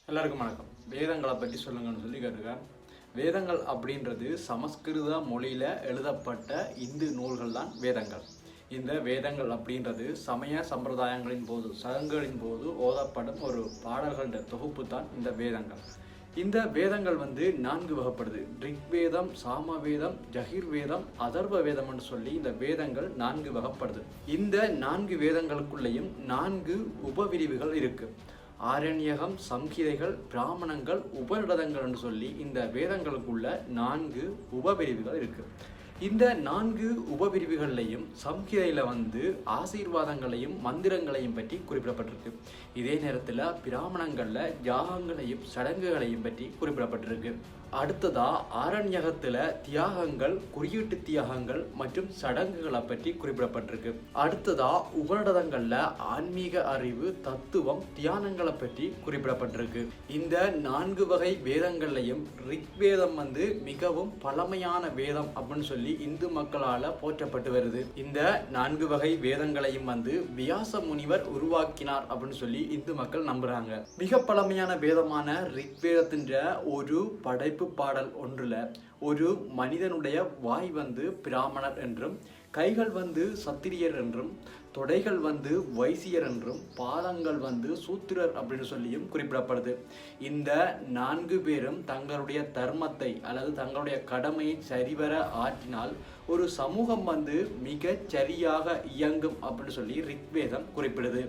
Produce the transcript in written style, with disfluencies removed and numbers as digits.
எல்லாருக்கும் வணக்கம். வேதங்களை பற்றி சொல்லுங்கன்னு சொல்லி கேட்டிருக்கேன். வேதங்கள் அப்படின்றது சமஸ்கிருத மொழியில் எழுதப்பட்ட இந்து நூல்கள் தான் வேதங்கள். இந்த வேதங்கள் அப்படின்றது சமய சம்பிரதாயங்களின் போது சடங்குகளின் போது ஓதப்படும் ஒரு பாடல்களின் தொகுப்பு தான் இந்த வேதங்கள். இந்த வேதங்கள் 4 வகைப்படுது. ரிக்வேதம், சாமவேதம், ஜகிர்வேதம், அதர்வ வேதம்னு சொல்லி இந்த வேதங்கள் 4 வகைப்படுது. இந்த 4 வேதங்களுக்குள்ளேயும் 4 உபவிரிவுகள் இருக்கு. ஆரண்யகம், சம்ஹிதைகள், பிராமணங்கள், உபநிடதங்கள் என்று சொல்லி இந்த வேதங்களுக்குள்ள 4 உபபிரிவுகள் இருக்கு. இந்த 4 உபபிரிவுகள்லையும் சம்ஹிதையில ஆசீர்வாதங்களையும் மந்திரங்களையும் பற்றி குறிப்பிடப்பட்டிருக்கு. இதே நேரத்தில் பிராமணங்கள்ல யாகங்களையும் சடங்குகளையும் பற்றி குறிப்பிடப்பட்டிருக்கு. அடுத்ததா ஆரண்யகத்துல தியாகங்கள், குறியீட்டு தியாகங்கள் மற்றும் சடங்குகளை பற்றி குறிப்பிடப்பட்டிருக்கு. அடுத்ததா உபநிடதங்கள்ல ஆன்மீக அறிவு, தத்துவம், தியானங்களை பற்றி குறிப்பிடப்பட்டிருக்கு. இந்த 4 வகை வேதங்கள்லையும் ரிக்வேதம் மிகவும் பழமையான வேதம் அப்படின்னு சொல்லி இந்து மக்களால போற்றப்பட்டு வருது. இந்த 4 வகை வேதங்களையும் வியாச முனிவர் உருவாக்கினார் அப்படின்னு சொல்லி இந்து மக்கள் நம்புறாங்க. மிக பழமையான வேதமான ரிக்வேதத்தின் ஒரு படைப்பு பாடல் ஒன்றுல ஒரு மனிதனுடைய வாய் பிராமணர் என்றும், கைகள் சத்திரியர் என்றும், தொடைகள் வைசியர் என்றும், பாதங்கள் சூத்திரர் அப்படின்னு சொல்லியும் குறிப்பிடப்படுது. இந்த 4 பேரும் தங்களுடைய தர்மத்தை அல்லது தங்களுடைய கடமையை சரிவர ஆற்றினால் ஒரு சமூகம் மிக சரியாக இயங்கும் அப்படின்னு சொல்லி ரிக்வேதம் குறிப்பிடுது.